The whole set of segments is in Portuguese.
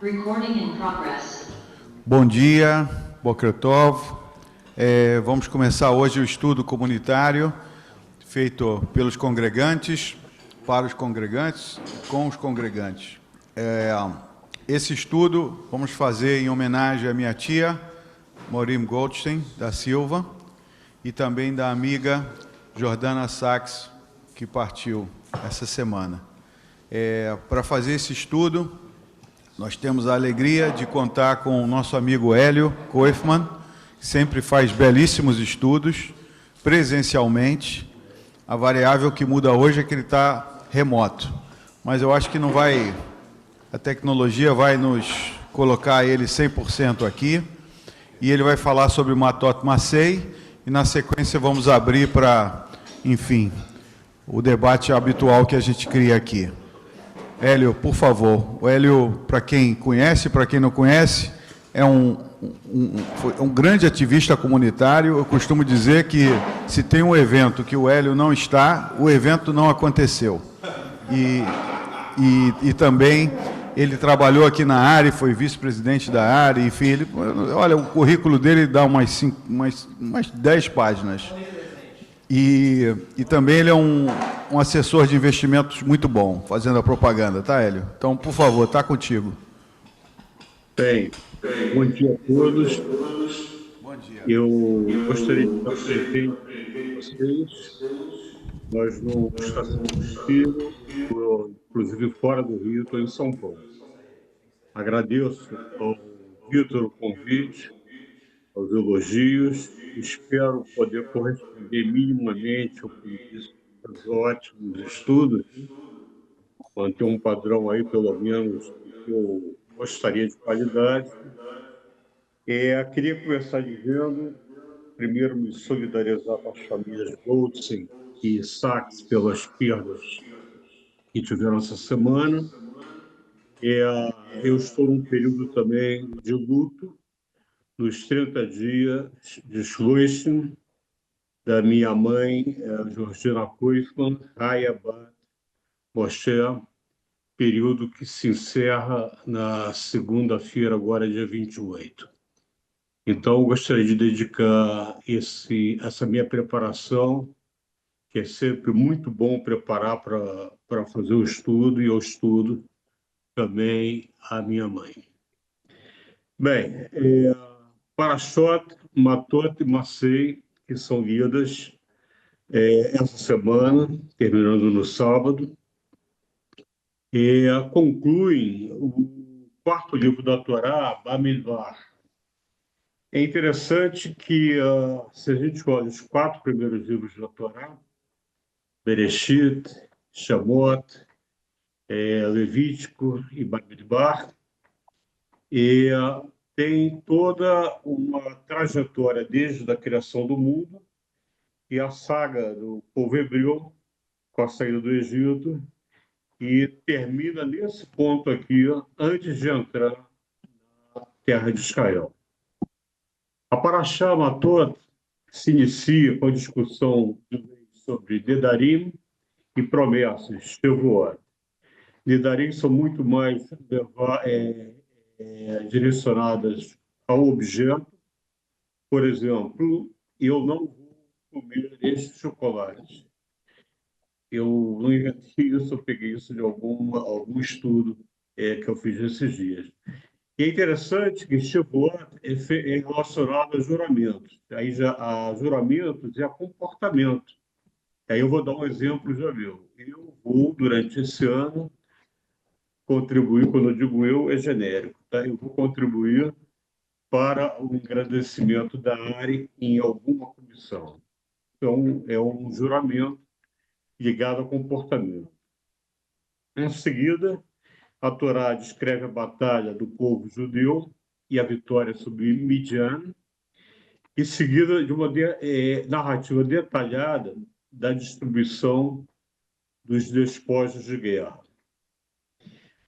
Recording in progress. Bom dia, Boker Tov. Vamos começar hoje o estudo comunitário feito pelos congregantes, para os congregantes, com os congregantes. Esse estudo vamos fazer em homenagem à minha tia, Morim Goldstein da Silva, e também da amiga Jordana Sachs, que partiu essa semana. Para fazer esse estudo, nós temos a alegria de contar com o nosso amigo Hélio Koifman, que sempre faz belíssimos estudos, presencialmente. A variável que muda hoje é que ele está remoto. Mas eu acho que não vai... A tecnologia vai nos colocar ele 100% aqui. E ele vai falar sobre o Matot Masei. E, na sequência, vamos abrir para, enfim, o debate habitual que a gente cria aqui. Hélio, por favor. O Hélio, para quem conhece, para quem não conhece, foi um grande ativista comunitário. Eu costumo dizer que se tem um evento que o Hélio não está, o evento não aconteceu. E também ele trabalhou aqui na ARE, foi vice-presidente da ARE, enfim, olha, o currículo dele dá umas 10 páginas. E também ele é um assessor de investimentos muito bom, fazendo a propaganda, tá, Hélio? Então, por favor, está contigo. Bem, bom dia a todos. Bom dia. Eu gostaria de dar presente a vocês. Nós não estamos possível, inclusive fora do Rio, estou em São Paulo. Agradeço ao Vitor o convite, aos elogios. Espero poder corresponder minimamente ao que disse dos ótimos estudos, manter um padrão aí, pelo menos, que eu gostaria de qualidade. Queria começar dizendo, primeiro, me solidarizar com as famílias Goldstein e Sachs pelas perdas que tiveram essa semana. Eu estou num período também de luto, nos 30 dias de Shloshim, da minha mãe, Georgina Koifman, Raya Bat Moshe, período que se encerra na segunda-feira, agora dia 28. Então, eu gostaria de dedicar essa minha preparação, que é sempre muito bom preparar para fazer o estudo, e eu estudo também a minha mãe. Bem, Parashot, Matot e Masei, que são lidas essa semana, terminando no sábado, concluem o quarto livro da Torá, Bamidbar. É interessante que, se a gente olha os 4 primeiros livros da Torá, Bereshit, Shamot, Levítico e Bamidbar, tem toda uma trajetória desde a criação do mundo e a saga do povo hebreu com a saída do Egito, e termina nesse ponto aqui, antes de entrar na terra de Israel. A Parashá Matot se inicia com a discussão sobre Nedarim e promessas, Shavuot. Nedarim são muito mais direcionadas ao objeto. Por exemplo, eu não vou comer este chocolate. Eu não inventei isso, eu peguei isso de algum estudo que eu fiz esses dias. E é interessante que Shavuot é relacionado a juramentos. Aí já a juramentos e a comportamento. Aí eu vou dar um exemplo já meu. Eu vou, durante esse ano, contribuir, quando eu digo eu, é genérico, tá? Eu vou contribuir para o engrandecimento da área em alguma comissão. Então, é um juramento ligado ao comportamento. Em seguida, a Torá descreve a batalha do povo judeu e a vitória sobre Midian, e seguida de uma narrativa detalhada da distribuição dos despojos de guerra.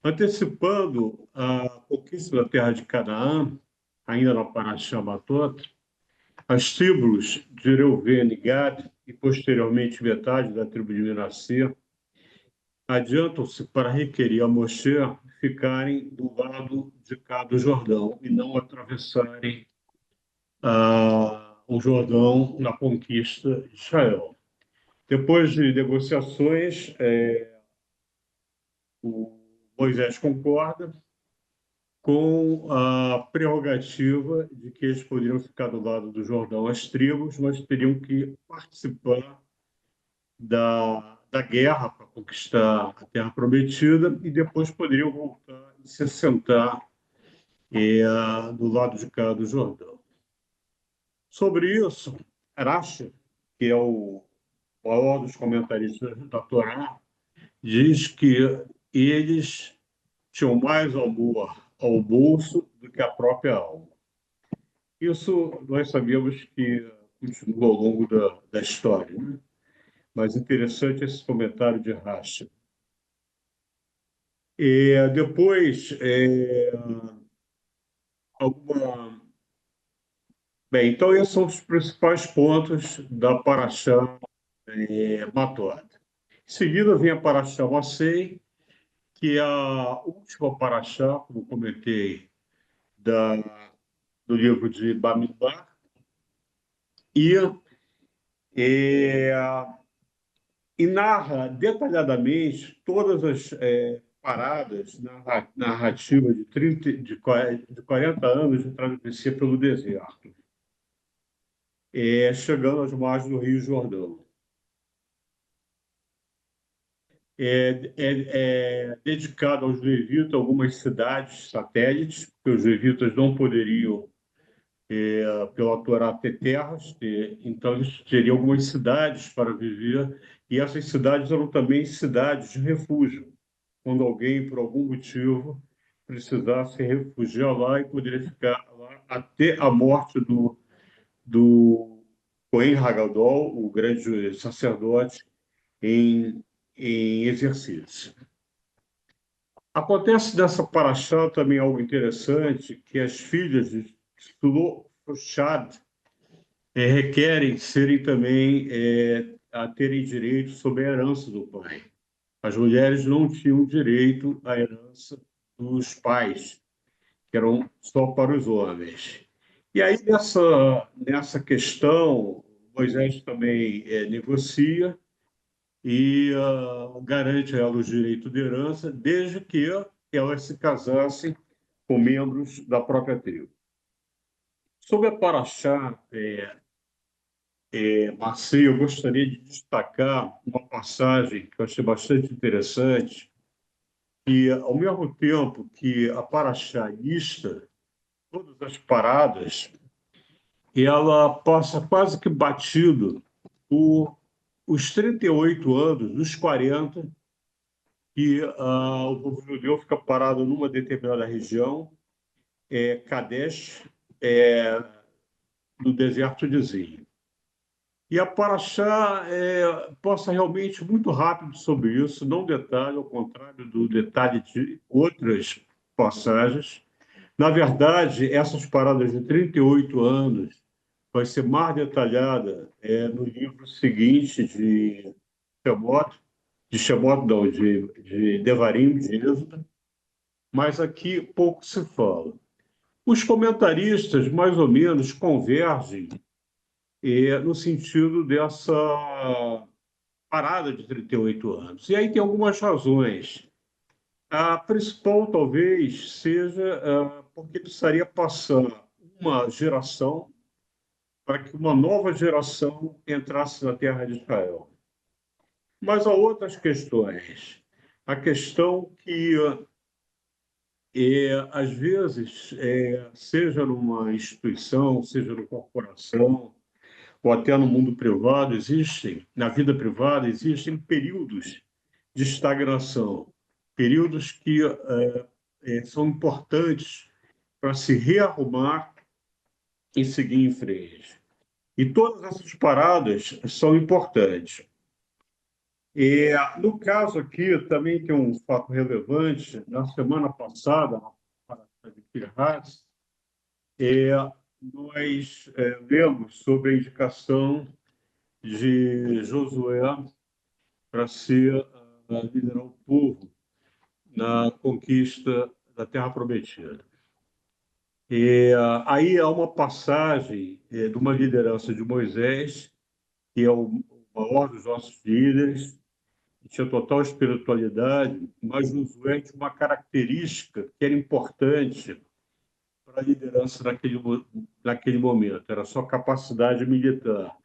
Antecipando a conquista da terra de Canaã, ainda na Parashá Matot, as tribos de Reuven e Gad, e posteriormente metade da tribo de Manassé, adiantam-se para requerer a Moshe, ficarem do lado de cá do Jordão e não atravessarem o Jordão na conquista de Israel. Depois de negociações, o Moisés concorda com a prerrogativa de que eles poderiam ficar do lado do Jordão, as tribos, mas teriam que participar da guerra para conquistar a Terra Prometida e depois poderiam voltar e se assentar do lado de cá do Jordão. Sobre isso, Rashi, que é o maior dos comentaristas da Torá, diz que eles tinham mais amor ao bolso do que à própria alma. Isso nós sabemos que continua ao longo da história, né? Mas interessante esse comentário de Rashi. E depois, Bem, então esses são os principais pontos da Parashá Matot. Em seguida vem a Parashá Masei, que é a última Parashá, como comentei, do livro de Bamidbar, e narra detalhadamente todas as paradas narrativas de 40 anos de travessia pelo deserto, chegando às margens do Rio Jordão. É dedicado aos levitas algumas cidades satélites, porque os levitas não poderiam, pela Torá, ter terras, então eles teriam algumas cidades para viver, e essas cidades eram também cidades de refúgio, quando alguém, por algum motivo, precisasse refugiar lá e poderia ficar lá até a morte do Cohen Hagadol, o grande sacerdote, em exercício. Acontece nessa paraxá também algo interessante, que as filhas de Shloshad requerem serem também a terem direito sobre a herança do pai. As mulheres não tinham direito à herança dos pais, que eram só para os homens. E aí, nessa questão, Moisés também negocia e garante a elas o direito de herança, desde que elas se casassem com membros da própria tribo. Sobre a Paraxá Masei, eu gostaria de destacar uma passagem que eu achei bastante interessante, e ao mesmo tempo que a Paraxá lista todas as paradas, ela passa quase que batido por os 38 anos, dos 40, que o povo judeu fica parado numa determinada região, Kadesh, no deserto de Zin. E a Paraxá passa realmente muito rápido sobre isso, não detalha, ao contrário do detalhe de outras passagens. Na verdade, essas paradas de 38 anos vai ser mais detalhada no livro seguinte de Shemot, não, de Devarim, de Êxodo, mas aqui pouco se fala. Os comentaristas, mais ou menos, convergem no sentido dessa parada de 38 anos. E aí tem algumas razões. A principal, talvez, seja porque precisaria passar uma geração para que uma nova geração entrasse na terra de Israel. Mas há outras questões. A questão que, às vezes, seja numa instituição, seja numa corporação, ou até no mundo privado, na vida privada, existem períodos de estagnação, períodos que são importantes para se rearrumar e seguir em frente. E todas essas paradas são importantes. No caso aqui, também tem um fato relevante. Na semana passada, na de Pirras, nós lemos sobre a indicação de Josué para liderar o povo na conquista da Terra Prometida. E aí há uma passagem de uma liderança de Moisés, que é o maior dos nossos líderes, que tinha total espiritualidade, mas Josué tinha uma característica que era importante para a liderança naquele momento, era a sua capacidade militar.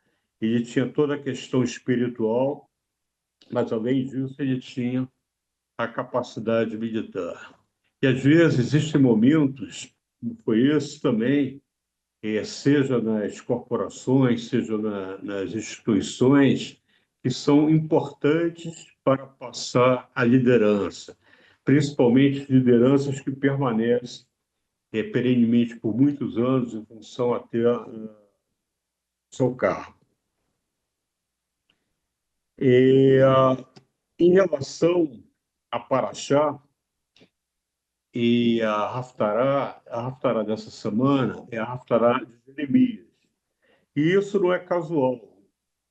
Ele tinha toda a questão espiritual, mas, além disso, ele tinha a capacidade militar. E, às vezes, existem momentos, como foi esse também, seja nas corporações, seja nas instituições, que são importantes para passar a liderança, principalmente lideranças que permanecem perenemente por muitos anos em função até seu cargo. E, em relação a Paraxá e a Haftará dessa semana é a Haftará de Jeremias. E isso não é casual.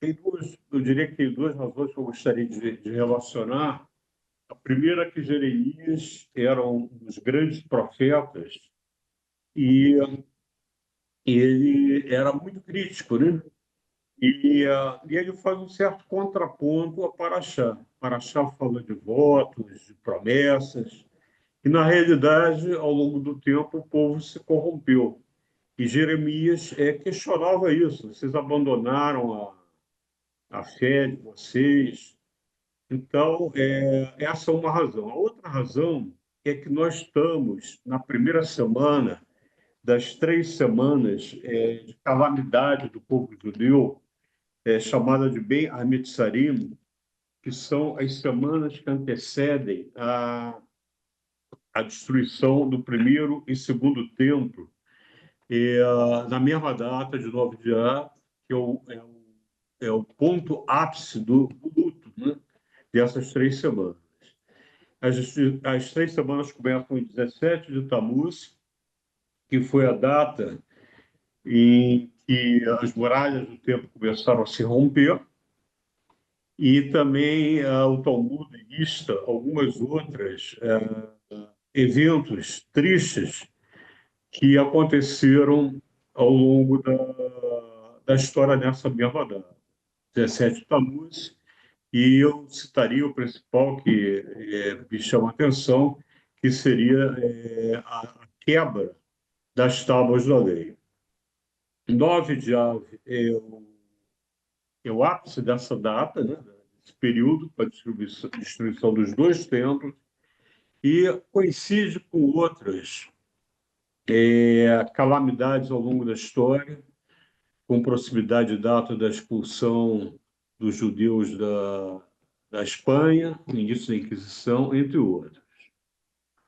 Eu diria que tem duas razões que eu gostaria de relacionar. A primeira é que Jeremias era um dos grandes profetas e ele era muito crítico, né? E ele faz um certo contraponto a Paraxá. Paraxá fala de votos, de promessas, e, na realidade, ao longo do tempo, o povo se corrompeu. E Jeremias questionava isso. Vocês abandonaram a fé de vocês. Então, essa é uma razão. A outra razão é que nós estamos na primeira semana das 3 semanas de calamidade do povo judeu, chamada de Ben Hametzarim, que são as semanas que antecedem a destruição do primeiro e segundo templo, na mesma data de 9 de Ar, que é o ponto ápice do luto, né, dessas 3 semanas. As 3 semanas começam em 17 de Tammuz, que foi a data em que as muralhas do templo começaram a se romper, e também o Talmud lista algumas outras eventos tristes que aconteceram ao longo da história nessa mesma data. 17 de Tammuz, e eu citaria o principal que me chama a atenção, que seria a quebra das tábuas da lei. 9 de Av é o ápice dessa data, né, desse período, para a destruição dos 2 templos, e coincide com outras calamidades ao longo da história, com proximidade da data da expulsão dos judeus da Espanha, no início da Inquisição, entre outros.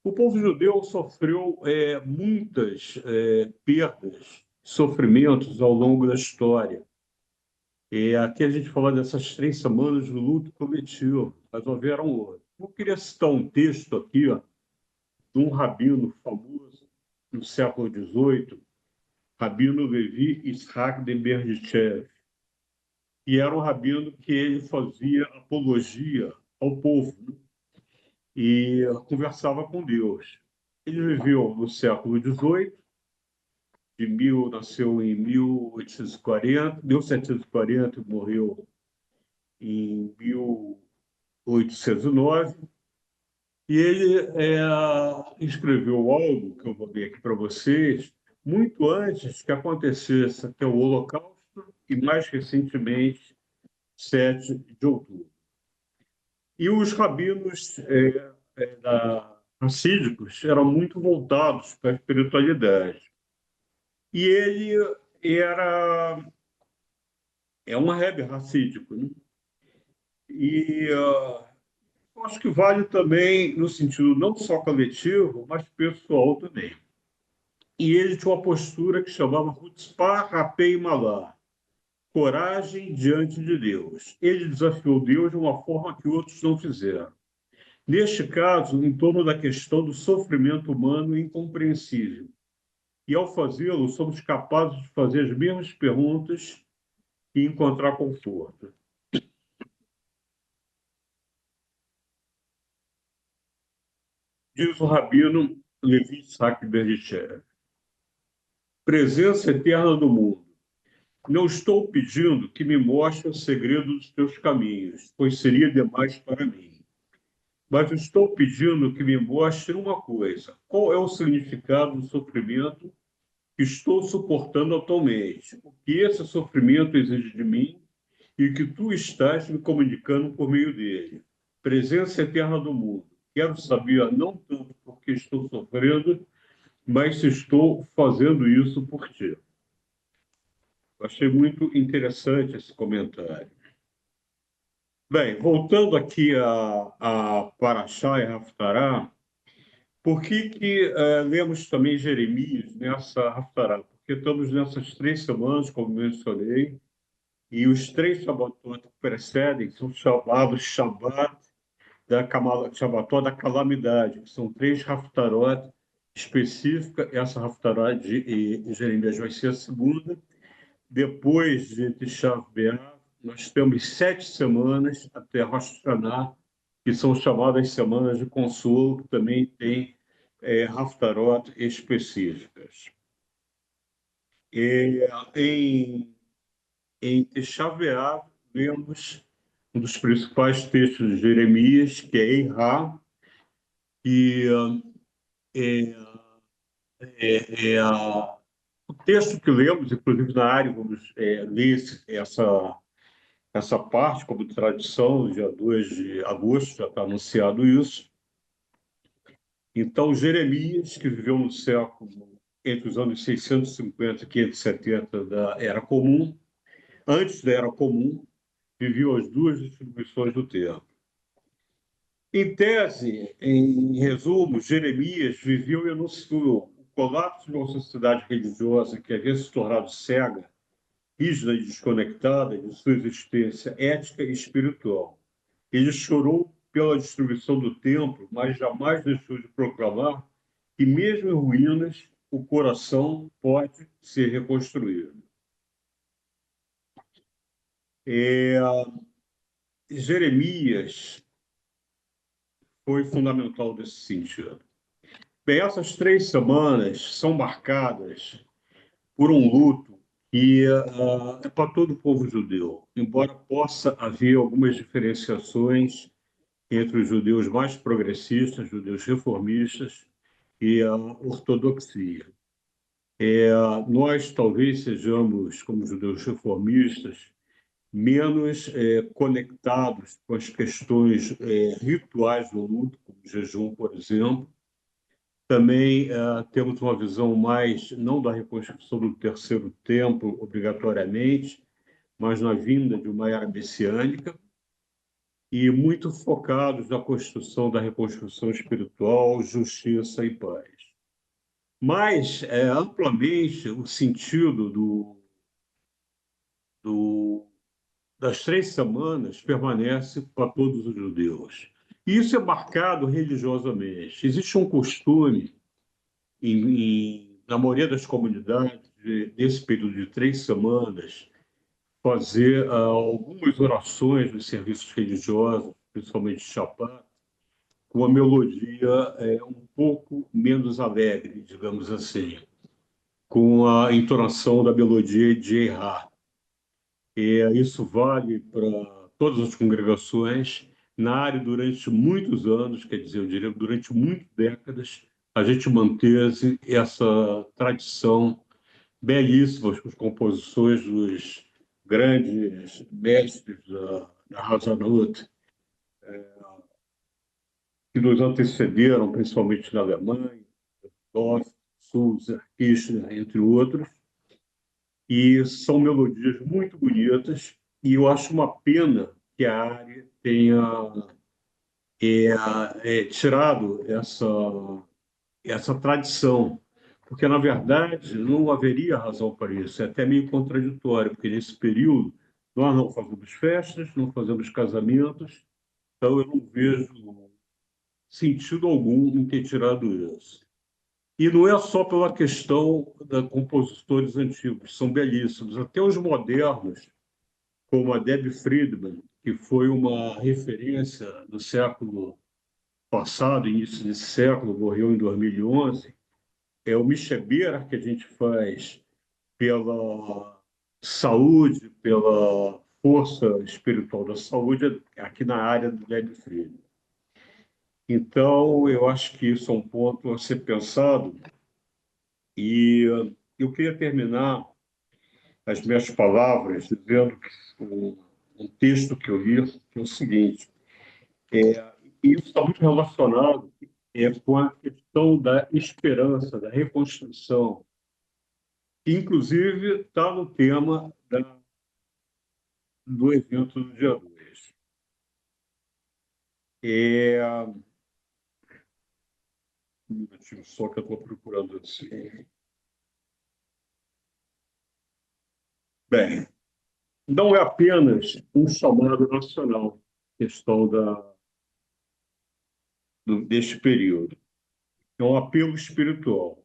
O povo judeu sofreu muitas perdas, sofrimentos ao longo da história. Aqui a gente fala dessas 3 semanas do luto coletivo, mas houveram outras. Eu queria citar um texto aqui, ó, de um rabino famoso no século XVIII, Rabino Levi Yitzhak de Berdichev, que era um rabino que ele fazia apologia ao povo, né, e conversava com Deus. Ele viveu no século XVIII, nasceu em 1840, 1740, morreu em 1809, e ele escreveu algo que eu vou ler aqui para vocês, muito antes que acontecesse, que é o Holocausto, e mais recentemente, 7 de outubro. E os rabinos racídicos eram muito voltados para a espiritualidade. E ele é um rebbe racídico, né? E eu acho que vale também no sentido não só coletivo, mas pessoal também. E ele tinha uma postura que chamava Hutzpah Rapei Malá, coragem diante de Deus. Ele desafiou Deus de uma forma que outros não fizeram. Neste caso, em torno da questão do sofrimento humano incompreensível. E, ao fazê-lo, somos capazes de fazer as mesmas perguntas e encontrar conforto. Diz o rabino Levi Isaac Berdichev: presença eterna do mundo. Não estou pedindo que me mostre o segredo dos teus caminhos, pois seria demais para mim. Mas estou pedindo que me mostre uma coisa: qual é o significado do sofrimento que estou suportando atualmente? O que esse sofrimento exige de mim e o que tu estás me comunicando por meio dele? Presença eterna do mundo. Quero saber não tanto porque estou sofrendo, mas se estou fazendo isso por ti. Eu achei muito interessante esse comentário. Bem, voltando aqui a Paraxá e Haftará, por que lemos também Jeremias nessa Haftará? Porque estamos nessas 3 semanas, como mencionei, e os 3 Shabatot que precedem são chamados Shabbatot da calamidade, que são 3 Haftarot específicas. Essa Haftará de Jeremias vai ser a segunda. Depois de Tisha B'Av, nós temos 7 semanas até Rosh Hashanah, que são chamadas semanas de consolo, que também tem Haftarot específicas. Em Tisha B'Av, vemos um dos principais textos de Jeremias, que é Eirá, que o texto que lemos, inclusive na área, vamos ler essa parte como tradição, dia 2 de agosto, já está anunciado isso. Então, Jeremias, que viveu no século entre os anos 650 e 570 da Era Comum, antes da Era Comum, viveu as 2 distribuições do tempo. Em tese, em resumo, Jeremias viveu e anunciou o colapso de uma sociedade religiosa que havia se tornado cega, rígida e desconectada de sua existência ética e espiritual. Ele chorou pela destruição do templo, mas jamais deixou de proclamar que, mesmo em ruínas, o coração pode ser reconstruído. Jeremias foi fundamental nesse sentido. Bem, essas 3 semanas são marcadas por um luto que é para todo o povo judeu, embora possa haver algumas diferenciações entre os judeus mais progressistas, judeus reformistas e a ortodoxia. Nós talvez sejamos, como judeus reformistas, menos conectados com as questões rituais do luto, como o jejum, por exemplo. Também temos uma visão mais, não da reconstrução do terceiro templo, obrigatoriamente, mas na vinda de uma era messiânica, e muito focados na construção da reconstrução espiritual, justiça e paz. Mas, amplamente, o sentido das 3 semanas permanece para todos os judeus. E isso é marcado religiosamente. Existe um costume, na maioria das comunidades, desse período de 3 semanas, fazer algumas orações nos serviços religiosos, principalmente Shabbat, com uma melodia um pouco menos alegre, digamos assim, com a entonação da melodia de Eirá. Isso vale para todas as congregações. Na área, durante muitos anos, quer dizer, eu diria durante muitas décadas, a gente manteve essa tradição belíssima, com as composições dos grandes mestres da Hazanut, que nos antecederam, principalmente na Alemanha, Dorf, Sousa, Kirchner, entre outros, e são melodias muito bonitas, e eu acho uma pena que a área tenha tirado essa tradição, porque, na verdade, não haveria razão para isso, é até meio contraditório, porque nesse período nós não fazemos festas, não fazemos casamentos, então eu não vejo sentido algum em ter tirado isso. E não é só pela questão de compositores antigos, são belíssimos. Até os modernos, como a Debbie Friedman, que foi uma referência do século passado, início desse século, morreu em 2011, é o Michebeira que a gente faz pela saúde, pela força espiritual da saúde, aqui na área do Hélio Freire. Então, eu acho que isso é um ponto a ser pensado, e eu queria terminar as minhas palavras dizendo que um texto que eu li, que é o seguinte, e isso está muito relacionado com a questão da esperança, da reconstrução, que inclusive está no tema do evento do dia 2. Um minutinho só que eu estou procurando assim. Bem, não é apenas um chamado nacional, questão deste período. É um apelo espiritual.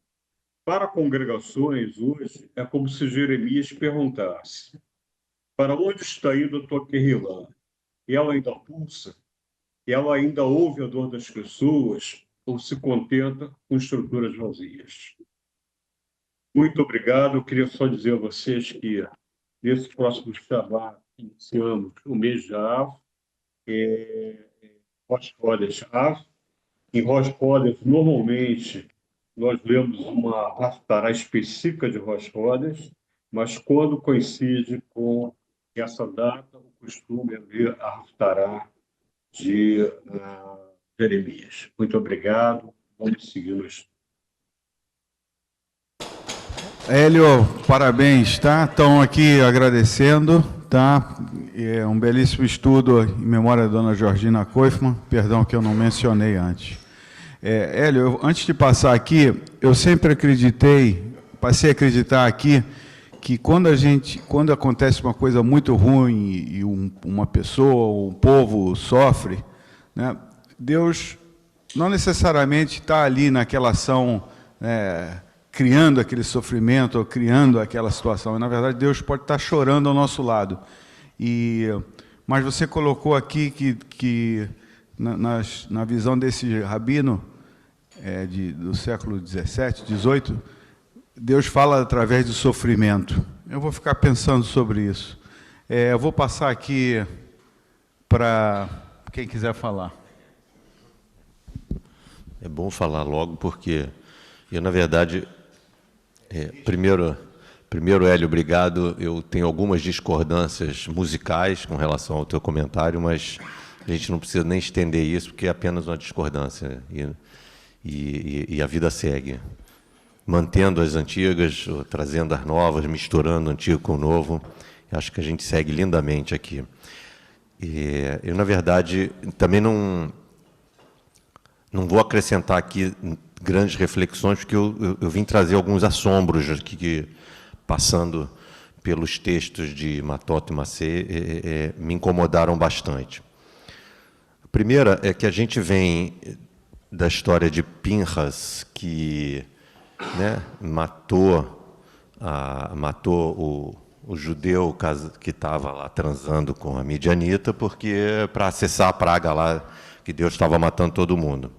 Para congregações, hoje, é como se Jeremias perguntasse: para onde está indo a tua Querrilã? Ela ainda pulsa? Ela ainda ouve a dor das pessoas? Ou se contenta com estruturas vazias? Muito obrigado. Eu queria só dizer a vocês que, nesse próximo Shabbat, iniciamos o mês de Av, Rosh Chodesh Av. Em Rosh Chodesh, normalmente, nós lemos uma Haftarah específica de Rosh Chodesh, mas quando coincide com essa data, o costume é ler a Haftarah de Jeremias. Muito obrigado. Vamos seguir no estudo. Hélio, parabéns, tá? Estão aqui agradecendo, tá? É um belíssimo estudo em memória da dona Georgina Koifman, perdão que eu não mencionei antes. Hélio, antes de passar aqui, eu sempre passei a acreditar aqui, que quando acontece uma coisa muito ruim e uma pessoa, um povo sofre, né, Deus não necessariamente está ali naquela ação, criando aquele sofrimento, ou criando aquela situação. Na verdade, Deus pode estar chorando ao nosso lado. Mas você colocou aqui que na visão desse rabino, do século 17, 18, Deus fala através do sofrimento. Eu vou ficar pensando sobre isso. Eu vou passar aqui para quem quiser falar. É bom falar logo, porque eu, na verdade, primeiro, Hélio, obrigado. Eu tenho algumas discordâncias musicais com relação ao teu comentário, mas a gente não precisa nem estender isso, porque é apenas uma discordância. E a vida segue, mantendo as antigas, trazendo as novas, misturando o antigo com o novo. Acho que a gente segue lindamente aqui. Eu, na verdade, também não vou acrescentar aqui grandes reflexões, porque eu vim trazer alguns assombros aqui, passando pelos textos de Matot e Massé, me incomodaram bastante. A primeira é que a gente vem da história de Pinhas, que, né, matou o judeu que estava lá transando com a midianita, porque para acessar a praga lá, que Deus estava matando todo mundo.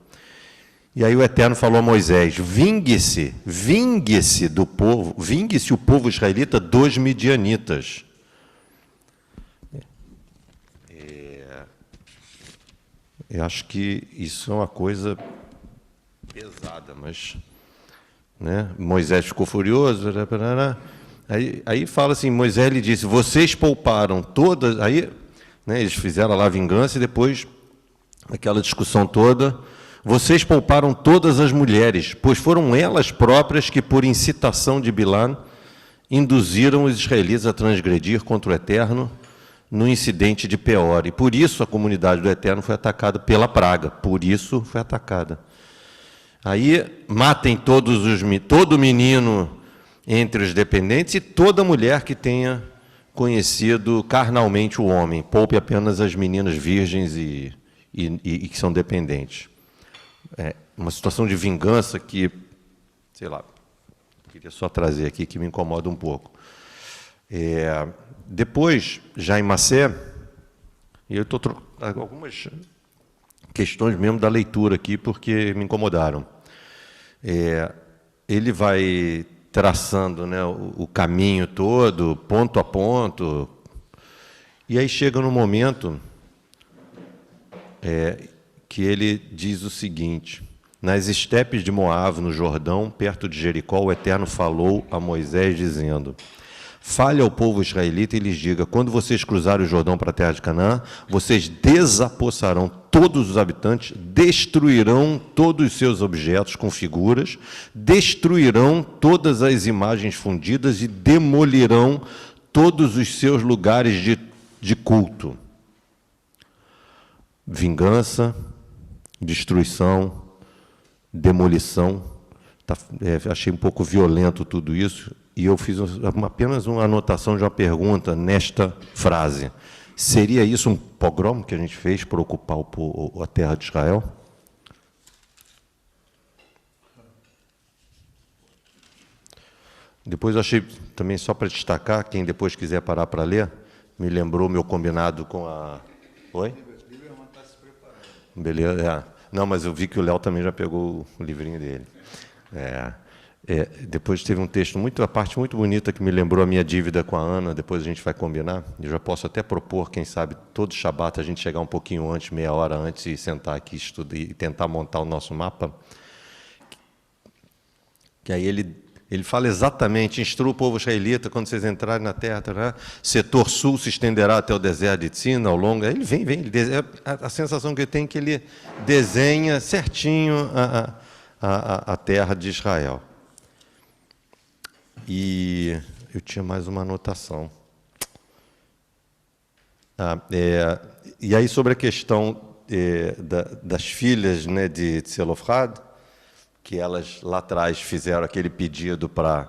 E aí o Eterno falou a Moisés: vingue-se do povo, vingue-se o povo israelita dos midianitas. Eu acho que isso é uma coisa pesada, mas, né, Moisés ficou furioso. Aí fala assim, Moisés lhe disse: vocês pouparam todas. Aí, né, eles fizeram lá a vingança e depois, aquela discussão toda, vocês pouparam todas as mulheres, pois foram elas próprias que, por incitação de Bilã, induziram os israelitas a transgredir contra o Eterno no incidente de Peor. E por isso a comunidade do Eterno foi atacada pela praga. Por isso foi atacada. Aí matem todo menino entre os dependentes e toda mulher que tenha conhecido carnalmente o homem. Poupe apenas as meninas virgens e que são dependentes. É uma situação de vingança que, sei lá, queria só trazer aqui, que me incomoda um pouco. Depois, já em Massé, e eu estou algumas questões mesmo da leitura aqui, porque me incomodaram. Ele vai traçando, né, o caminho todo, ponto a ponto, e aí chega no momento que ele diz o seguinte: nas estepes de Moabe, no Jordão, perto de Jericó, o Eterno falou a Moisés, dizendo: fale ao povo israelita e lhes diga, quando vocês cruzarem o Jordão para a terra de Canaã, vocês desapossarão todos os habitantes, destruirão todos os seus objetos com figuras, destruirão todas as imagens fundidas e demolirão todos os seus lugares de culto. Vingança, destruição, demolição. Achei um pouco violento tudo isso, e eu fiz apenas uma anotação de uma pergunta nesta frase. Seria isso um pogrom que a gente fez para ocupar a terra de Israel? Depois eu achei, também só para destacar, quem depois quiser parar para ler, me lembrou meu combinado com a... Oi? Beleza, Não, mas eu vi que o Léo também já pegou o livrinho dele. Depois teve um texto, a parte muito bonita que me lembrou a minha dívida com a Ana, depois a gente vai combinar. Eu já posso até propor, quem sabe, todo Shabat a gente chegar um pouquinho antes, meia hora antes, e sentar aqui, estudar e tentar montar o nosso mapa. Que aí ele fala exatamente: instrua o povo israelita, quando vocês entrarem na terra, setor sul se estenderá até o deserto de Tzina, ao longo. Aí ele vem, a sensação que eu tenho é que ele desenha certinho a terra de Israel. E eu tinha mais uma anotação. E aí, sobre a questão das filhas, né, de Tzelofhad, que elas lá atrás fizeram aquele pedido para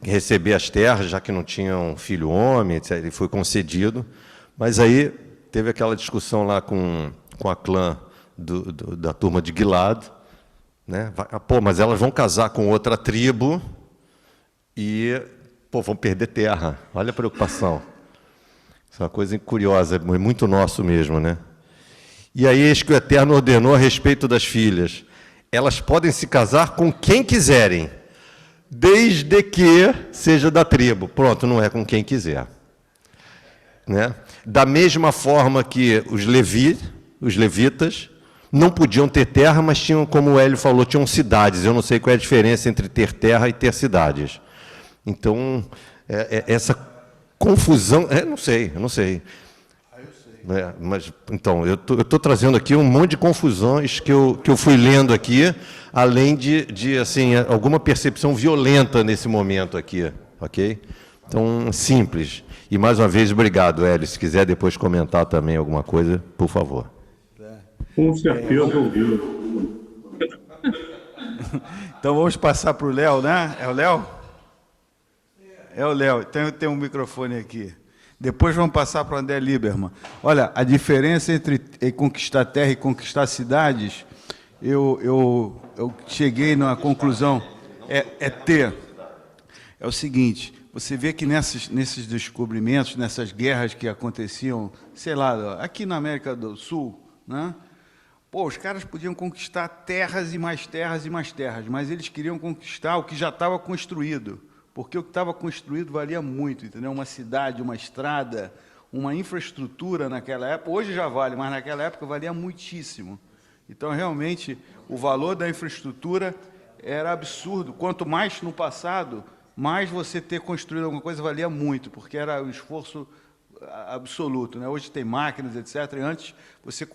receber as terras, já que não tinham filho homem, etc. Ele foi concedido. Mas aí teve aquela discussão lá com a clã da turma de Gilad, né? Mas elas vão casar com outra tribo e vão perder terra. Olha a preocupação. Isso é uma coisa curiosa, é muito nosso mesmo, né? E aí, eis que o Eterno ordenou a respeito das filhas: elas podem se casar com quem quiserem, desde que seja da tribo. Pronto, não é com quem quiser. Né? Da mesma forma que os levitas, não podiam ter terra, mas tinham, como o Hélio falou, tinham cidades. Eu não sei qual é a diferença entre ter terra e ter cidades. Então, essa confusão... eu não sei. Mas, então, eu estou trazendo aqui um monte de confusões que eu fui lendo aqui, além de assim, alguma percepção violenta nesse momento aqui, ok? Então, simples. E, mais uma vez, obrigado, Hélio. Se quiser depois comentar também alguma coisa, por favor. Com certeza ouviu. Então, vamos passar para o Léo, né? É o Léo? É o Léo. Tem um microfone aqui. Depois vamos passar para o André Lieberman. Olha, a diferença entre conquistar terra e conquistar cidades, eu cheguei na conclusão, é o seguinte: você vê que nesses descobrimentos, nessas guerras que aconteciam, sei lá, aqui na América do Sul, né? Os caras podiam conquistar terras e mais terras e mais terras, mas eles queriam conquistar o que já estava construído, porque o que estava construído valia muito, entendeu? Uma cidade, uma estrada, uma infraestrutura naquela época, hoje já vale, mas naquela época valia muitíssimo. Então, realmente, o valor da infraestrutura era absurdo. Quanto mais no passado, mais você ter construído alguma coisa valia muito, porque era um esforço absoluto, né? Hoje tem máquinas, etc. E antes, você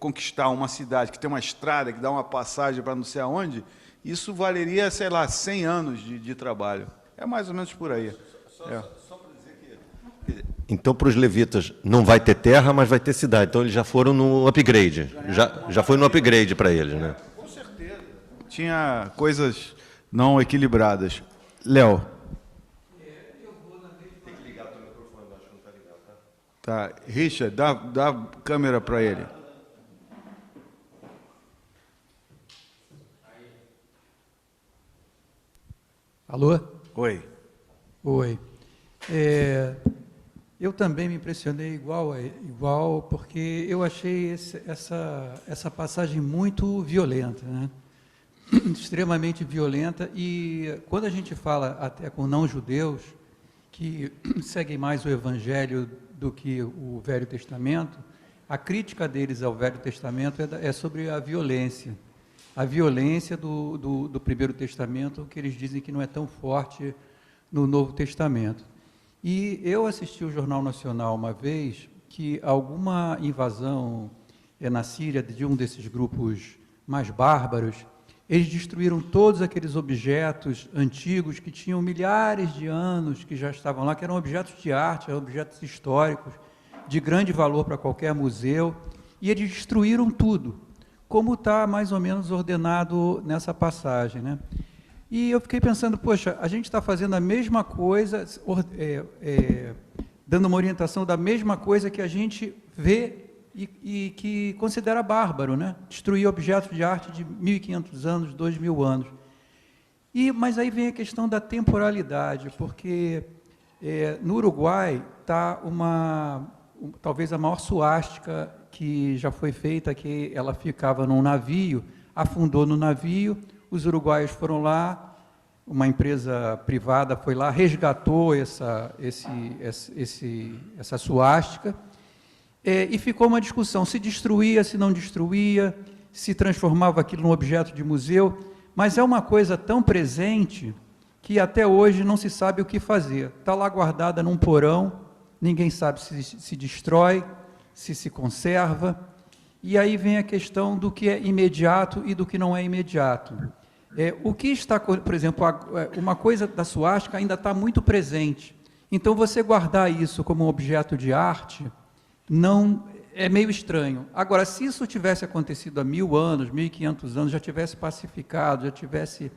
conquistar uma cidade que tem uma estrada, que dá uma passagem para não sei aonde, isso valeria, sei lá, 100 anos de trabalho. É mais ou menos por aí. Só para dizer que... Então, para os levitas, não vai ter terra, mas vai ter cidade. Então, eles já foram no upgrade. Já foi no upgrade para eles, né? Com certeza. Tinha coisas não equilibradas. Léo. Tem que ligar o teu microfone, acho que não está ligado, tá? Tá. Richard, dá a câmera para ele. Alô? Oi. Oi. Eu também me impressionei igual, porque eu achei essa passagem muito violenta, né? Extremamente violenta, e quando a gente fala até com não-judeus, que seguem mais o Evangelho do que o Velho Testamento, a crítica deles ao Velho Testamento é sobre a violência do Primeiro Testamento, que eles dizem que não é tão forte no Novo Testamento. E eu assisti o Jornal Nacional uma vez que alguma invasão na Síria de um desses grupos mais bárbaros, eles destruíram todos aqueles objetos antigos que tinham milhares de anos, que já estavam lá, que eram objetos de arte, eram objetos históricos, de grande valor para qualquer museu, e eles destruíram tudo, como está mais ou menos ordenado nessa passagem, né? E eu fiquei pensando, poxa, a gente está fazendo a mesma coisa, dando uma orientação da mesma coisa que a gente vê e que considera bárbaro, né? Destruir objetos de arte de 1.500 anos, 2.000 anos. Mas aí vem a questão da temporalidade, porque no Uruguai está talvez a maior suástica que já foi feita, que ela ficava num navio, afundou no navio, os uruguaios foram lá, uma empresa privada foi lá, resgatou essa suástica, e ficou uma discussão, se destruía, se não destruía, se transformava aquilo num objeto de museu, mas é uma coisa tão presente que até hoje não se sabe o que fazer. Está lá guardada num porão, ninguém sabe se destrói, se conserva, e aí vem a questão do que é imediato e do que não é imediato. O que está, por exemplo, uma coisa da suástica ainda está muito presente, então você guardar isso como um objeto de arte, não é meio estranho. Agora, se isso tivesse acontecido há 1.000 anos, 1.500 anos, já tivesse pacificado, já tivesse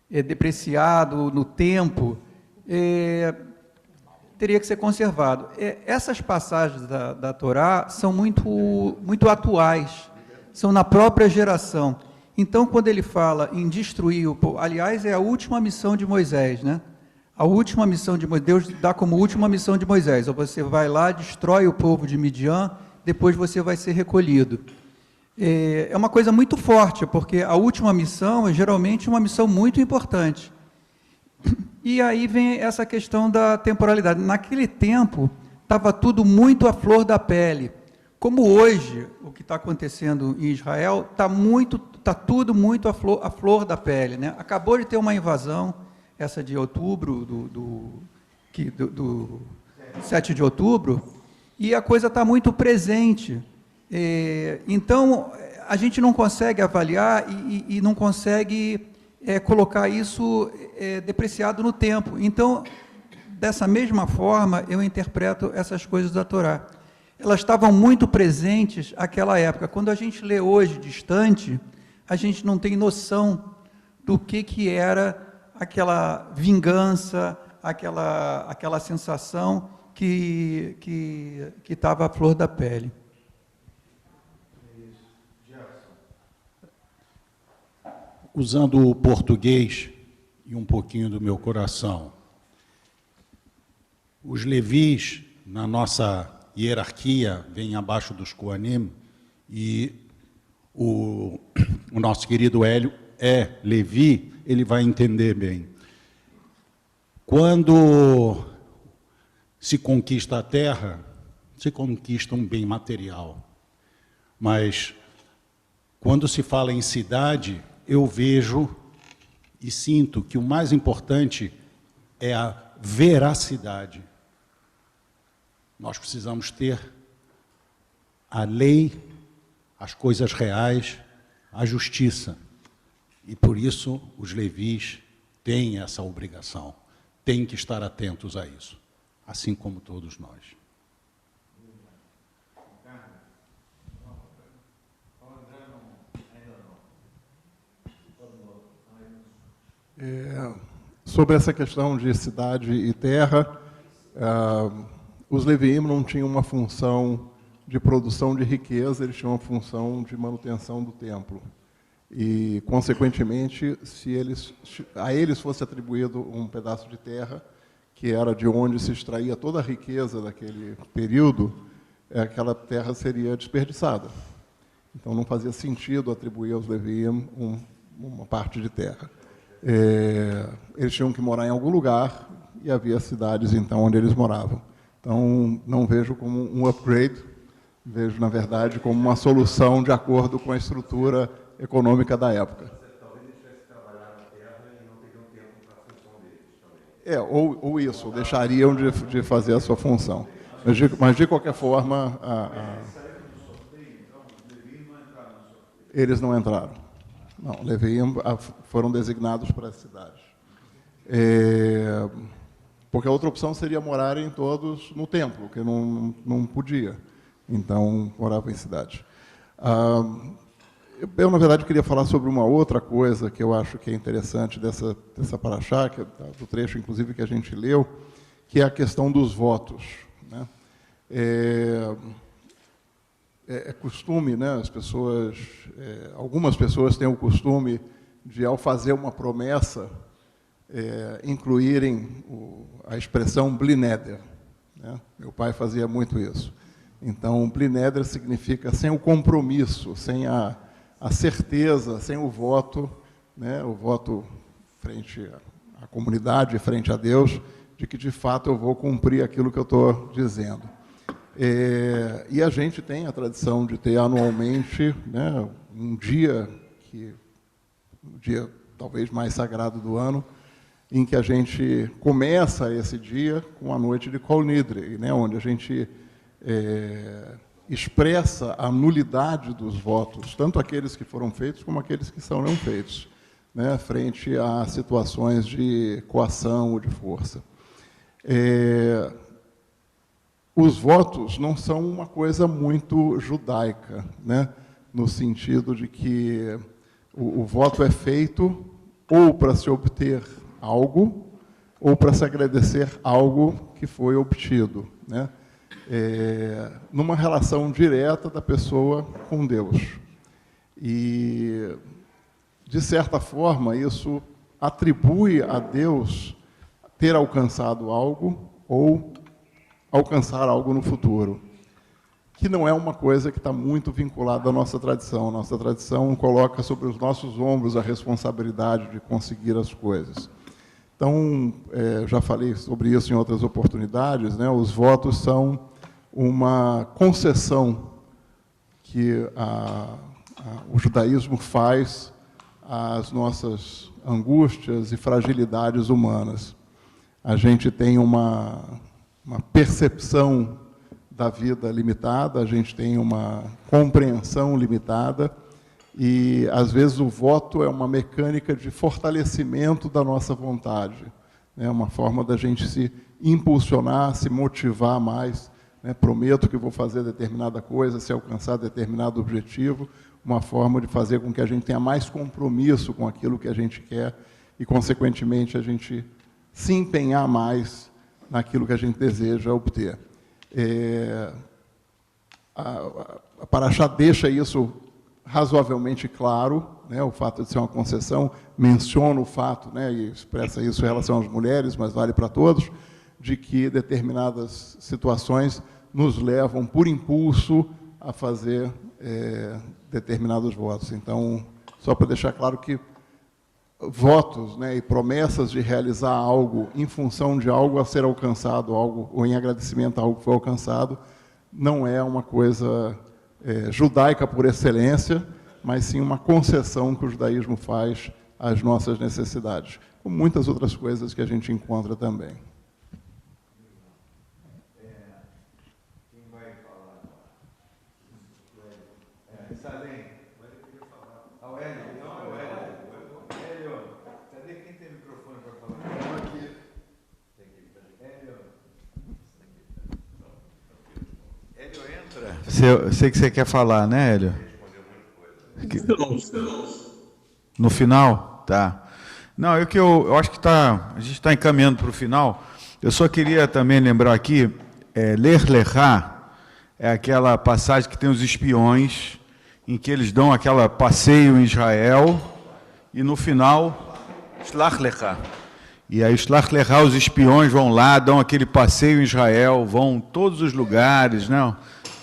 depreciado no tempo, teria que ser conservado. Essas passagens da Torá são muito atuais, são na própria geração. Então, quando ele fala em destruir o povo, aliás, é a última missão de Moisés, né? A última missão de Moisés, Deus dá como última missão de Moisés, ou você vai lá, destrói o povo de Midian, depois você vai ser recolhido. É uma coisa muito forte, porque a última missão é geralmente uma missão muito importante. E aí vem essa questão da temporalidade. Naquele tempo, estava tudo muito à flor da pele. Como hoje, o que está acontecendo em Israel, está tudo muito à flor da pele, né? Acabou de ter uma invasão, essa de outubro, do 7 de outubro, e a coisa está muito presente. Então, a gente não consegue avaliar e não consegue colocar isso depreciado no tempo. Então, dessa mesma forma, eu interpreto essas coisas da Torá. Elas estavam muito presentes naquela época. Quando a gente lê hoje, distante, a gente não tem noção do que era aquela vingança, aquela sensação que estava à flor da pele. Usando o português e um pouquinho do meu coração, os levis, na nossa hierarquia, vêm abaixo dos Koanim, e o nosso querido Hélio é levi, ele vai entender bem. Quando se conquista a terra, se conquista um bem material. Mas, quando se fala em cidade, eu vejo e sinto que o mais importante é a veracidade. Nós precisamos ter a lei, as coisas reais, a justiça. E por isso os levis têm essa obrigação, têm que estar atentos a isso, assim como todos nós. Sobre essa questão de cidade e terra, os Leviim não tinham uma função de produção de riqueza, eles tinham uma função de manutenção do templo. E, consequentemente, se a eles fosse atribuído um pedaço de terra, que era de onde se extraía toda a riqueza daquele período, aquela terra seria desperdiçada. Então, não fazia sentido atribuir aos Levíim uma parte de terra. Eles tinham que morar em algum lugar, e havia cidades, então, onde eles moravam. Então, não vejo como um upgrade, vejo, na verdade, como uma solução de acordo com a estrutura econômica da época. Talvez eles tivessem trabalhado na terra e não teriam tempo para a função deles também. Ou isso, deixariam de fazer a sua função. Mas de qualquer forma, eles não entraram. Não, Levíim foram designados para as cidades. Porque a outra opção seria morarem todos no templo, que não podia. Então, moravam em cidades. Eu, na verdade, queria falar sobre uma outra coisa que eu acho que é interessante dessa paraxá, que é do trecho, inclusive, que a gente leu, que é a questão dos votos, né? É costume, né? Algumas pessoas têm o costume de, ao fazer uma promessa, incluírem a expressão bli neder, né? Meu pai fazia muito isso. Então, bli neder significa sem o compromisso, sem a certeza, sem o voto, né? O voto frente à comunidade, frente a Deus, de que, de fato, eu vou cumprir aquilo que eu estou dizendo. E a gente tem a tradição de ter anualmente, né, um dia talvez mais sagrado do ano, em que a gente começa esse dia com a noite de Kol Nidre, né, onde a gente expressa a nulidade dos votos, tanto aqueles que foram feitos como aqueles que são não feitos, né, frente a situações de coação ou de força. Os votos não são uma coisa muito judaica, né? No sentido de que o voto é feito ou para se obter algo, ou para se agradecer algo que foi obtido, né? Numa relação direta da pessoa com Deus. E, de certa forma, isso atribui a Deus ter alcançado algo ou alcançar algo no futuro, que não é uma coisa que está muito vinculada à nossa tradição. Nossa tradição coloca sobre os nossos ombros a responsabilidade de conseguir as coisas. Então, já falei sobre isso em outras oportunidades, né? Os votos são uma concessão que o judaísmo faz às nossas angústias e fragilidades humanas. A gente tem uma percepção da vida limitada, a gente tem uma compreensão limitada, e, às vezes, o voto é uma mecânica de fortalecimento da nossa vontade, né? Uma forma da gente se impulsionar, se motivar mais, né? Prometo que vou fazer determinada coisa, se alcançar determinado objetivo, uma forma de fazer com que a gente tenha mais compromisso com aquilo que a gente quer e, consequentemente, a gente se empenhar mais naquilo que a gente deseja obter. A paraxá deixa isso razoavelmente claro, né? O fato de ser uma concessão menciona o fato, né, e expressa isso em relação às mulheres, mas vale para todos, de que determinadas situações nos levam, por impulso, a fazer determinados votos. Então, só para deixar claro que votos, né, e promessas de realizar algo em função de algo a ser alcançado, algo, ou em agradecimento a algo que foi alcançado, não é uma coisa judaica por excelência, mas sim uma concessão que o judaísmo faz às nossas necessidades, como muitas outras coisas que a gente encontra também. Quem vai falar? Salem, mas eu queria falar. O Hélio, não, o Hélio. Hélio, cadê quem tem microfone para falar? Aqui. Hélio. Hélio, entra. Sei que você quer falar, né, Hélio? No final? Tá. Não, eu acho que a gente está encaminhando para o final. Eu só queria também lembrar aqui, Ler Lechá é aquela passagem que tem os espiões, em que eles dão aquela passeio em Israel, e no final, Shlach Lechá. E aí os espiões vão lá, dão aquele passeio em Israel, vão em todos os lugares, né?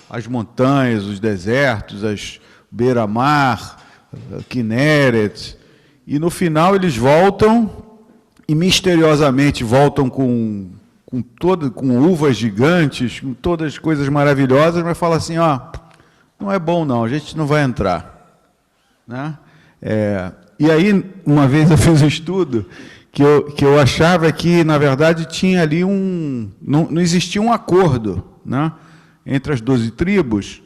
As montanhas, os desertos, as beira-mar, Kinneret. E no final eles voltam e misteriosamente voltam com uvas gigantes, com todas as coisas maravilhosas, mas fala assim, ó, não é bom não, a gente não vai entrar. Né? E aí, uma vez eu fiz um estudo que eu achava que, na verdade, tinha ali não existia um acordo, né, entre as 12 tribos.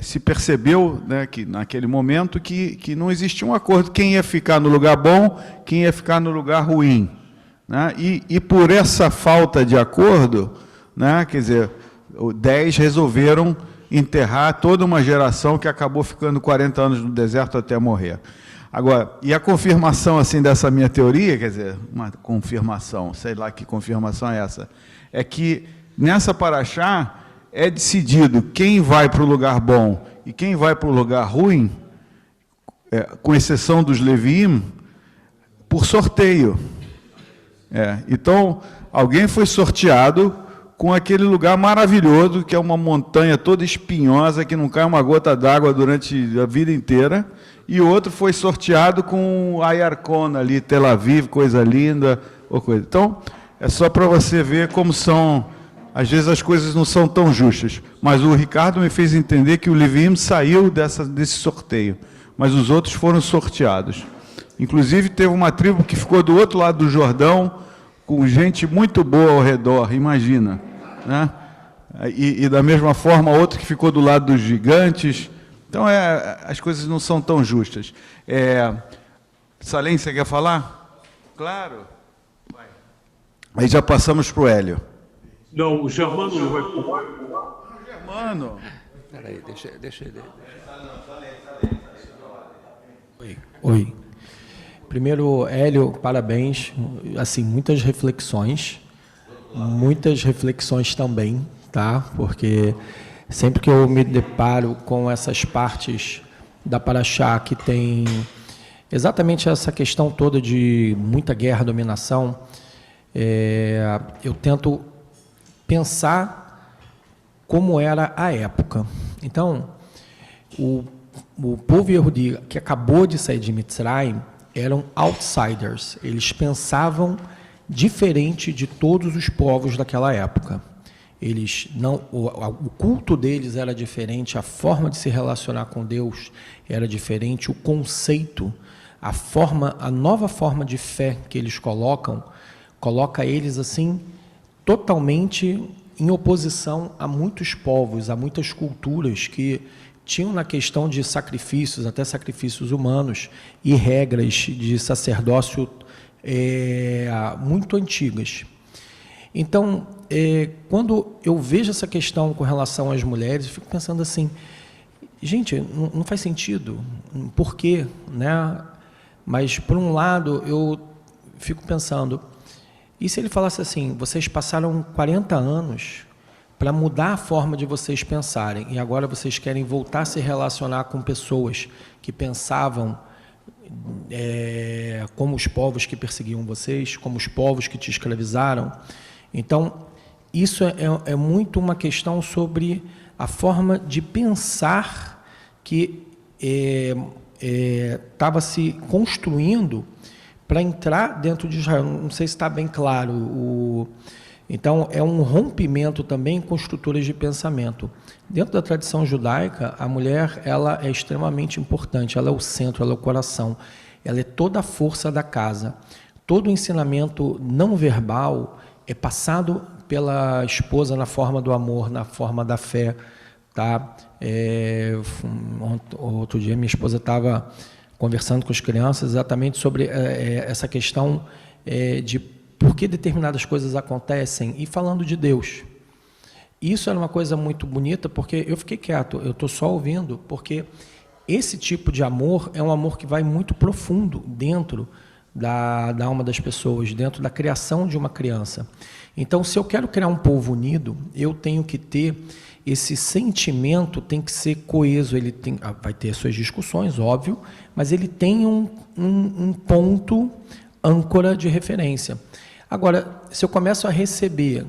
Se percebeu, né, que naquele momento que não existia um acordo, quem ia ficar no lugar bom, quem ia ficar no lugar ruim. Né? E por essa falta de acordo, né, quer dizer, 10 resolveram enterrar toda uma geração que acabou ficando 40 anos no deserto até morrer. Agora, e a confirmação assim dessa minha teoria, quer dizer, uma confirmação, sei lá que confirmação é essa, é que nessa paraxá é decidido quem vai para o lugar bom e quem vai para o lugar ruim, com exceção dos Leviim, por sorteio. Então, alguém foi sorteado com aquele lugar maravilhoso, que é uma montanha toda espinhosa, que não cai uma gota d'água durante a vida inteira, e o outro foi sorteado com Ayarkon ali, Tel Aviv, coisa linda, ou coisa. Então, é só para você ver como são, às vezes as coisas não são tão justas. Mas o Ricardo me fez entender que o Leviim saiu desse sorteio, mas os outros foram sorteados. Inclusive, teve uma tribo que ficou do outro lado do Jordão, com gente muito boa ao redor, imagina. Né? E da mesma forma, outro que ficou do lado dos gigantes. Então, as coisas não são tão justas. Salem, você quer falar? Claro. Vai. Aí já passamos para o Hélio. Não, o Germano não vai falar. Germano. Espera aí, deixa ele. Oi. Primeiro, Hélio, parabéns. Assim, muitas reflexões também, tá? Porque sempre que eu me deparo com essas partes da paraxá que tem exatamente essa questão toda de muita guerra, dominação, eu tento pensar como era a época. Então, o povo Yehudi que acabou de sair de Mitzrayim eram outsiders, eles pensavam diferente de todos os povos daquela época. Eles não, o culto deles era diferente, a forma de se relacionar com Deus era diferente, o conceito, a nova forma de fé que eles coloca eles assim totalmente em oposição a muitos povos, a muitas culturas que tinham na questão de sacrifícios, até sacrifícios humanos, e regras de sacerdócio muito antigas. Então, quando eu vejo essa questão com relação às mulheres, eu fico pensando assim, gente, não faz sentido, por quê? Né? Mas, por um lado, eu fico pensando, e se ele falasse assim, vocês passaram 40 anos para mudar a forma de vocês pensarem, e agora vocês querem voltar a se relacionar com pessoas que pensavam como os povos que perseguiam vocês, como os povos que te escravizaram. Então, isso é muito uma questão sobre a forma de pensar que estava se construindo para entrar dentro de Israel. Não sei se está bem claro. Então, é um rompimento também com estruturas de pensamento. Dentro da tradição judaica, a mulher ela é extremamente importante, ela é o centro, ela é o coração, ela é toda a força da casa. Todo o ensinamento não verbal é passado pela esposa na forma do amor, na forma da fé. Tá? Outro dia minha esposa estava conversando com as crianças exatamente sobre essa questão de por que determinadas coisas acontecem e falando de Deus. Isso era uma coisa muito bonita, porque eu fiquei quieto, eu estou só ouvindo, porque esse tipo de amor é um amor que vai muito profundo dentro da alma das pessoas, dentro da criação de uma criança. Então, se eu quero criar um povo unido, eu tenho que ter esse sentimento, tem que ser coeso, ele vai ter suas discussões, óbvio, mas ele tem um ponto âncora de referência. Agora, se eu começo a receber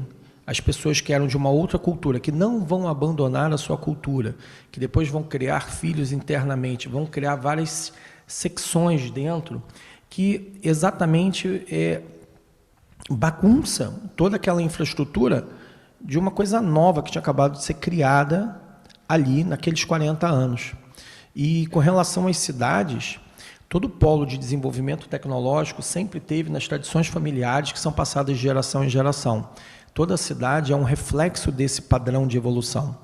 as pessoas que eram de uma outra cultura, que não vão abandonar a sua cultura, que depois vão criar filhos internamente, vão criar várias secções dentro, que exatamente bagunça toda aquela infraestrutura de uma coisa nova que tinha acabado de ser criada ali naqueles 40 anos. E com relação às cidades, todo o polo de desenvolvimento tecnológico sempre teve nas tradições familiares que são passadas de geração em geração. Toda cidade é um reflexo desse padrão de evolução.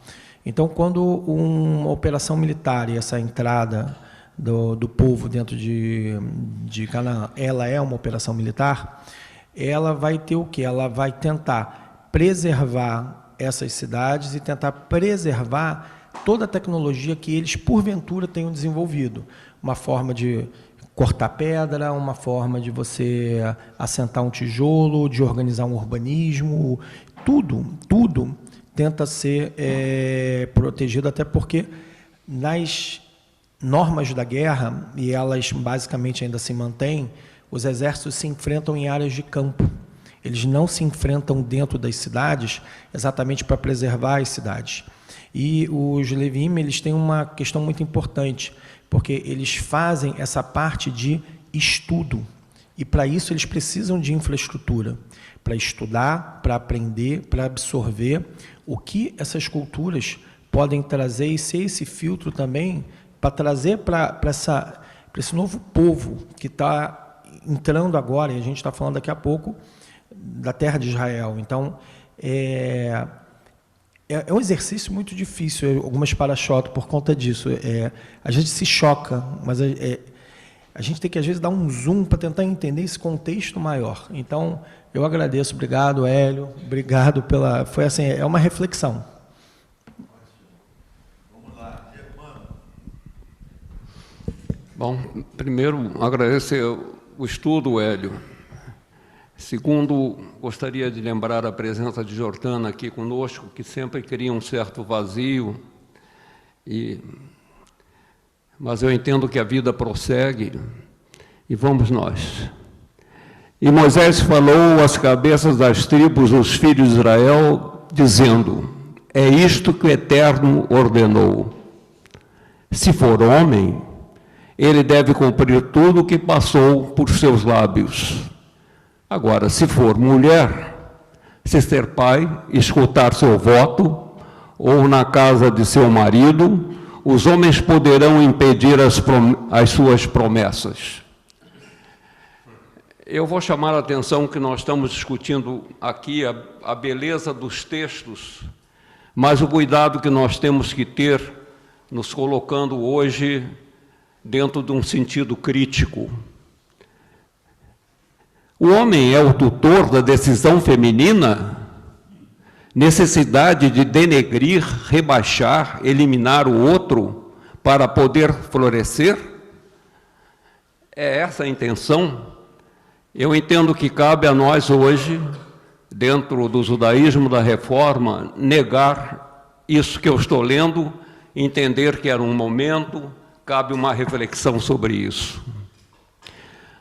Então, quando uma operação militar e essa entrada do povo dentro de Canaã, ela é uma operação militar, ela vai ter o quê? Ela vai tentar preservar essas cidades e tentar preservar toda a tecnologia que eles, porventura, tenham desenvolvido. Uma forma de cortar pedra, uma forma de você assentar um tijolo, de organizar um urbanismo, tudo tenta ser protegido, até porque nas normas da guerra, e elas basicamente ainda se mantêm, os exércitos se enfrentam em áreas de campo. Eles não se enfrentam dentro das cidades exatamente para preservar as cidades. E os Leviim, eles têm uma questão muito importante, porque eles fazem essa parte de estudo. E para isso eles precisam de infraestrutura, para estudar, para aprender, para absorver o que essas culturas podem trazer e ser esse filtro também para trazer para esse novo povo que está entrando agora, e a gente está falando daqui a pouco da terra de Israel. Então, é um exercício muito difícil, algumas para-choques por conta disso. A gente se choca, mas a gente tem que, às vezes, dar um zoom para tentar entender esse contexto maior. Então, eu agradeço, obrigado, Hélio, obrigado pela... Foi assim, é uma reflexão. Vamos lá, Germano. Bom, primeiro, agradecer o estudo, Hélio. Segundo, gostaria de lembrar a presença de Jordana aqui conosco, que sempre cria um certo vazio, mas eu entendo que a vida prossegue, e vamos nós. E Moisés falou às cabeças das tribos dos filhos de Israel, dizendo: é isto que o Eterno ordenou. Se for homem, ele deve cumprir tudo o que passou por seus lábios. Agora, se for mulher, se ser pai, escutar seu voto, ou na casa de seu marido, os homens poderão impedir as suas promessas. Eu vou chamar a atenção que nós estamos discutindo aqui a beleza dos textos, mas o cuidado que nós temos que ter, nos colocando hoje dentro de um sentido crítico. O homem é o tutor da decisão feminina? Necessidade de denegrir, rebaixar, eliminar o outro para poder florescer? É essa a intenção? Eu entendo que cabe a nós hoje, dentro do judaísmo da reforma, negar isso que eu estou lendo, entender que era um momento, cabe uma reflexão sobre isso.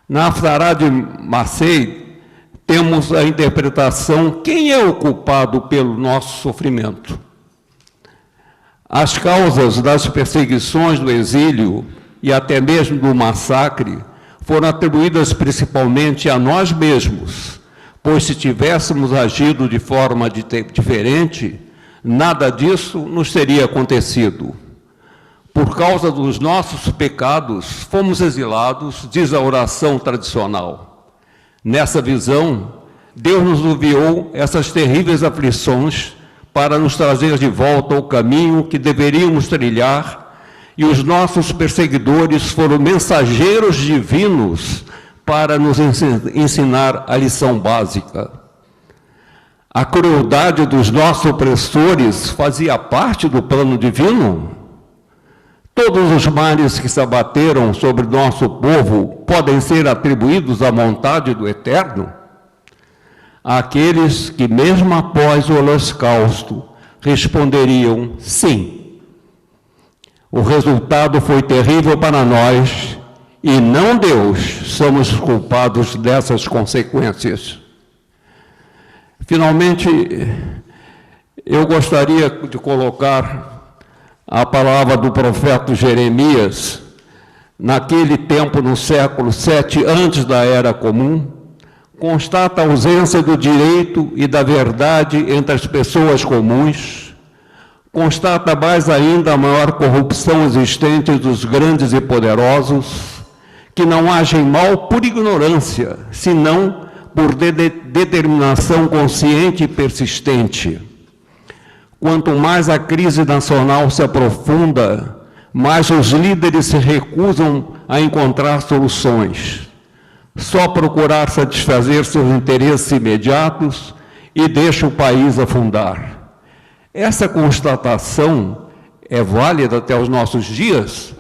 Na Haftará de Massei, temos a interpretação: quem é o culpado pelo nosso sofrimento? As causas das perseguições do exílio e até mesmo do massacre foram atribuídas principalmente a nós mesmos, pois se tivéssemos agido de forma diferente, nada disso nos teria acontecido. Por causa dos nossos pecados, fomos exilados, diz a oração tradicional. Nessa visão, Deus nos enviou essas terríveis aflições para nos trazer de volta ao caminho que deveríamos trilhar, e os nossos perseguidores foram mensageiros divinos para nos ensinar a lição básica. A crueldade dos nossos opressores fazia parte do plano divino? Todos os males que se abateram sobre nosso povo podem ser atribuídos à vontade do Eterno? Aqueles que, mesmo após o holocausto, responderiam sim. O resultado foi terrível para nós, e não Deus somos culpados dessas consequências. Finalmente, eu gostaria de colocar a palavra do profeta Jeremias, naquele tempo, no século VII, antes da Era Comum, constata a ausência do direito e da verdade entre as pessoas comuns, constata mais ainda a maior corrupção existente dos grandes e poderosos, que não agem mal por ignorância, senão por determinação consciente e persistente. Quanto mais a crise nacional se aprofunda, mais os líderes se recusam a encontrar soluções. Só procurar satisfazer seus interesses imediatos e deixa o país afundar. Essa constatação é válida até os nossos dias?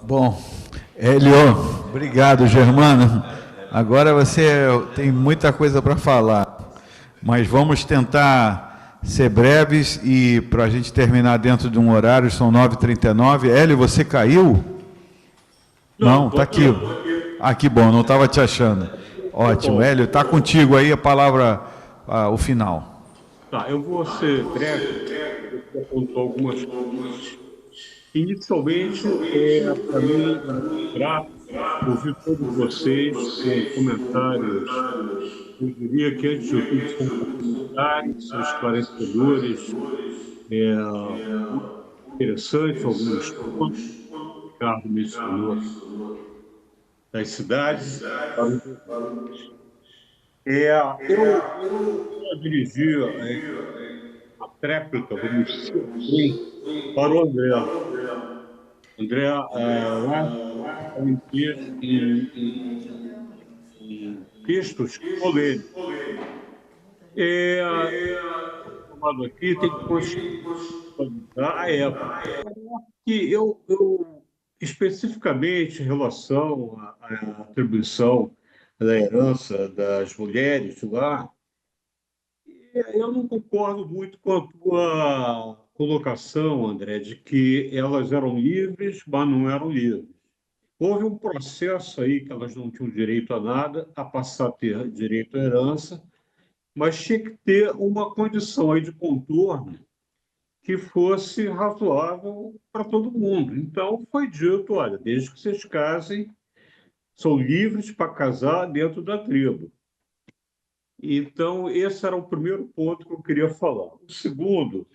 Bom, Hélio, obrigado, Germano. Agora você tem muita coisa para falar, mas vamos tentar ser breves e para a gente terminar dentro de um horário, são 9h39. Hélio, você caiu? Não, está aqui. Ah, que bom, não estava te achando. Ótimo, Hélio, está contigo aí a palavra, o final. Tá, eu vou ser breve, você apontou algumas coisas. Inicialmente, para mim, grato ouvir todos vocês com comentários. Eu diria que, antes de tudo, são comentários, são esclarecedores, interessantes, alguns pontos. O Ricardo mencionou das cidades. Eu dirigi a tréplica, vamos dizer assim, para o André. André, lá em textos polêmicos. Tomado aqui, tem que considerar a época. Que eu especificamente em relação à atribuição da herança das mulheres lá, eu não concordo muito com a tua colocação, André, de que elas eram livres, mas não eram livres. Houve um processo aí que elas não tinham direito a nada, a passar a ter direito à herança, mas tinha que ter uma condição aí de contorno que fosse razoável para todo mundo. Então, foi dito, olha, desde que vocês casem, são livres para casar dentro da tribo. Então, esse era o primeiro ponto que eu queria falar. O segundo,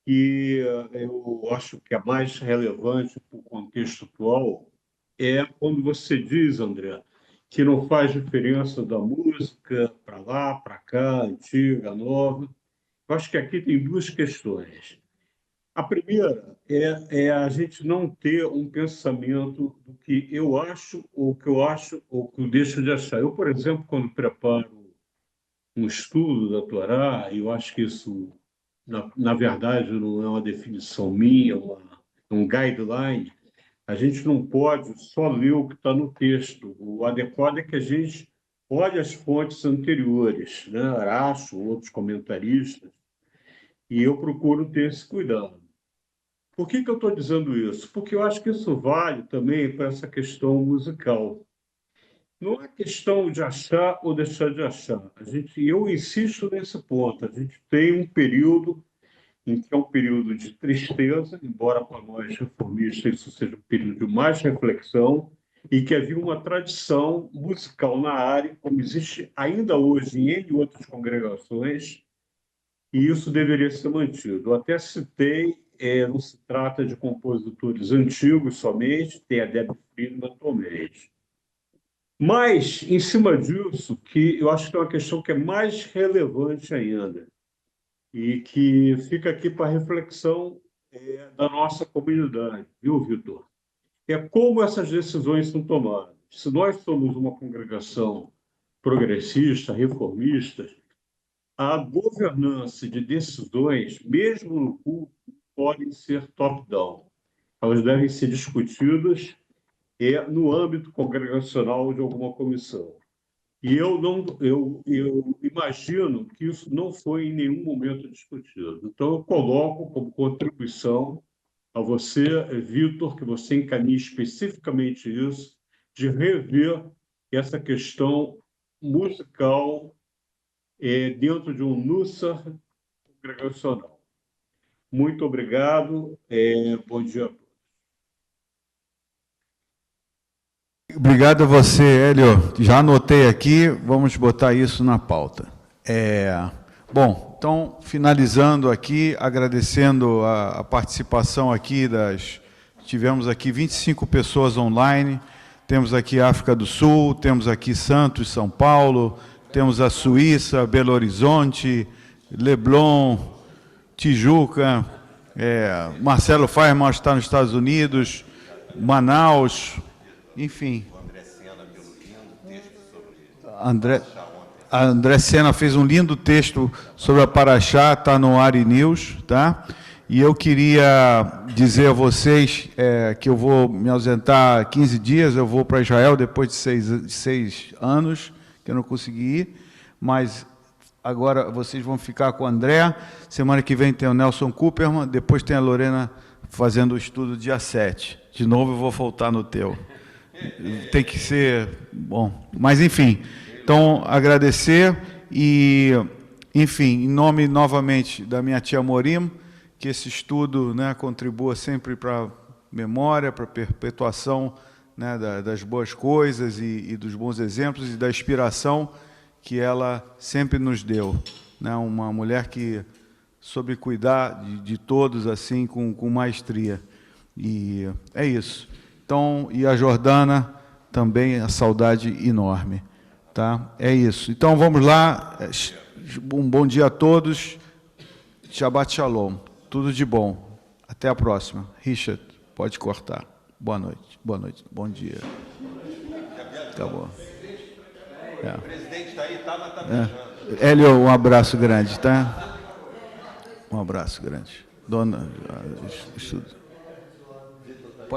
que eu acho que é mais relevante para o contexto atual, é quando você diz, André, que não faz diferença da música para lá, para cá, antiga, nova. Eu acho que aqui tem duas questões. A primeira é a gente não ter um pensamento do que eu acho, ou que eu acho, ou que eu deixo de achar. Eu, por exemplo, quando preparo um estudo da Torá, eu acho que isso, na verdade, não é uma definição minha, um guideline. A gente não pode só ler o que está no texto. O adequado é que a gente olhe as fontes anteriores, né? Aracho, outros comentaristas, e eu procuro ter esse cuidado. Por que eu estou dizendo isso? Porque eu acho que isso vale também para essa questão musical. Não é questão de achar ou deixar de achar. Eu insisto nesse ponto. A gente tem um período em que é um período de tristeza, embora para nós reformistas isso seja um período de mais reflexão, e que havia uma tradição musical na área, como existe ainda hoje em N outras congregações, e isso deveria ser mantido. Eu até citei, não se trata de compositores antigos somente, tem a Debbie Friedman atualmente. Mas, em cima disso, que eu acho que é uma questão que é mais relevante ainda, e que fica aqui para reflexão da nossa comunidade, viu, Vitor? É como essas decisões são tomadas. Se nós somos uma congregação progressista, reformista, a governança de decisões, mesmo no culto, podem ser top-down. Elas devem ser discutidas no âmbito congregacional de alguma comissão. E eu imagino que isso não foi em nenhum momento discutido. Então, eu coloco como contribuição a você, Vitor, que você encaminhe especificamente isso, de rever essa questão musical dentro de um NUSA congregacional. Muito obrigado. Bom dia a todos. Obrigado a você, Hélio. Já anotei aqui, vamos botar isso na pauta. Bom, então, finalizando aqui, agradecendo a participação aqui tivemos aqui 25 pessoas online, temos aqui África do Sul, temos aqui Santos, São Paulo, temos a Suíça, Belo Horizonte, Leblon, Tijuca, Marcelo Feierman está nos Estados Unidos, Manaus, enfim. A André Sena fez um lindo texto sobre a Paraxá, está no Ari News, tá? E eu queria dizer a vocês que eu vou me ausentar 15 dias, eu vou para Israel depois de 6 anos, que eu não consegui ir, mas agora vocês vão ficar com o André, semana que vem tem o Nelson Cooperman, depois tem a Lorena fazendo o estudo dia 7. De novo eu vou voltar no teu. Tem que ser bom. Mas, enfim, então, agradecer e, enfim, em nome, novamente, da minha tia Morim, que esse estudo, né, contribua sempre para a memória, para a perpetuação, né, das boas coisas e dos bons exemplos e da inspiração que ela sempre nos deu. Né, uma mulher que soube cuidar de todos, assim, com maestria. E é isso. Então, e a Jordana também, a saudade enorme. Tá? É isso. Então, vamos lá. Um bom dia a todos. Shabbat Shalom. Tudo de bom. Até a próxima. Richard, pode cortar. Boa noite. Boa noite. Bom dia. Acabou. O presidente está aí, está beijando. Hélio, um abraço grande, tá? Um abraço grande. Dona, estudo.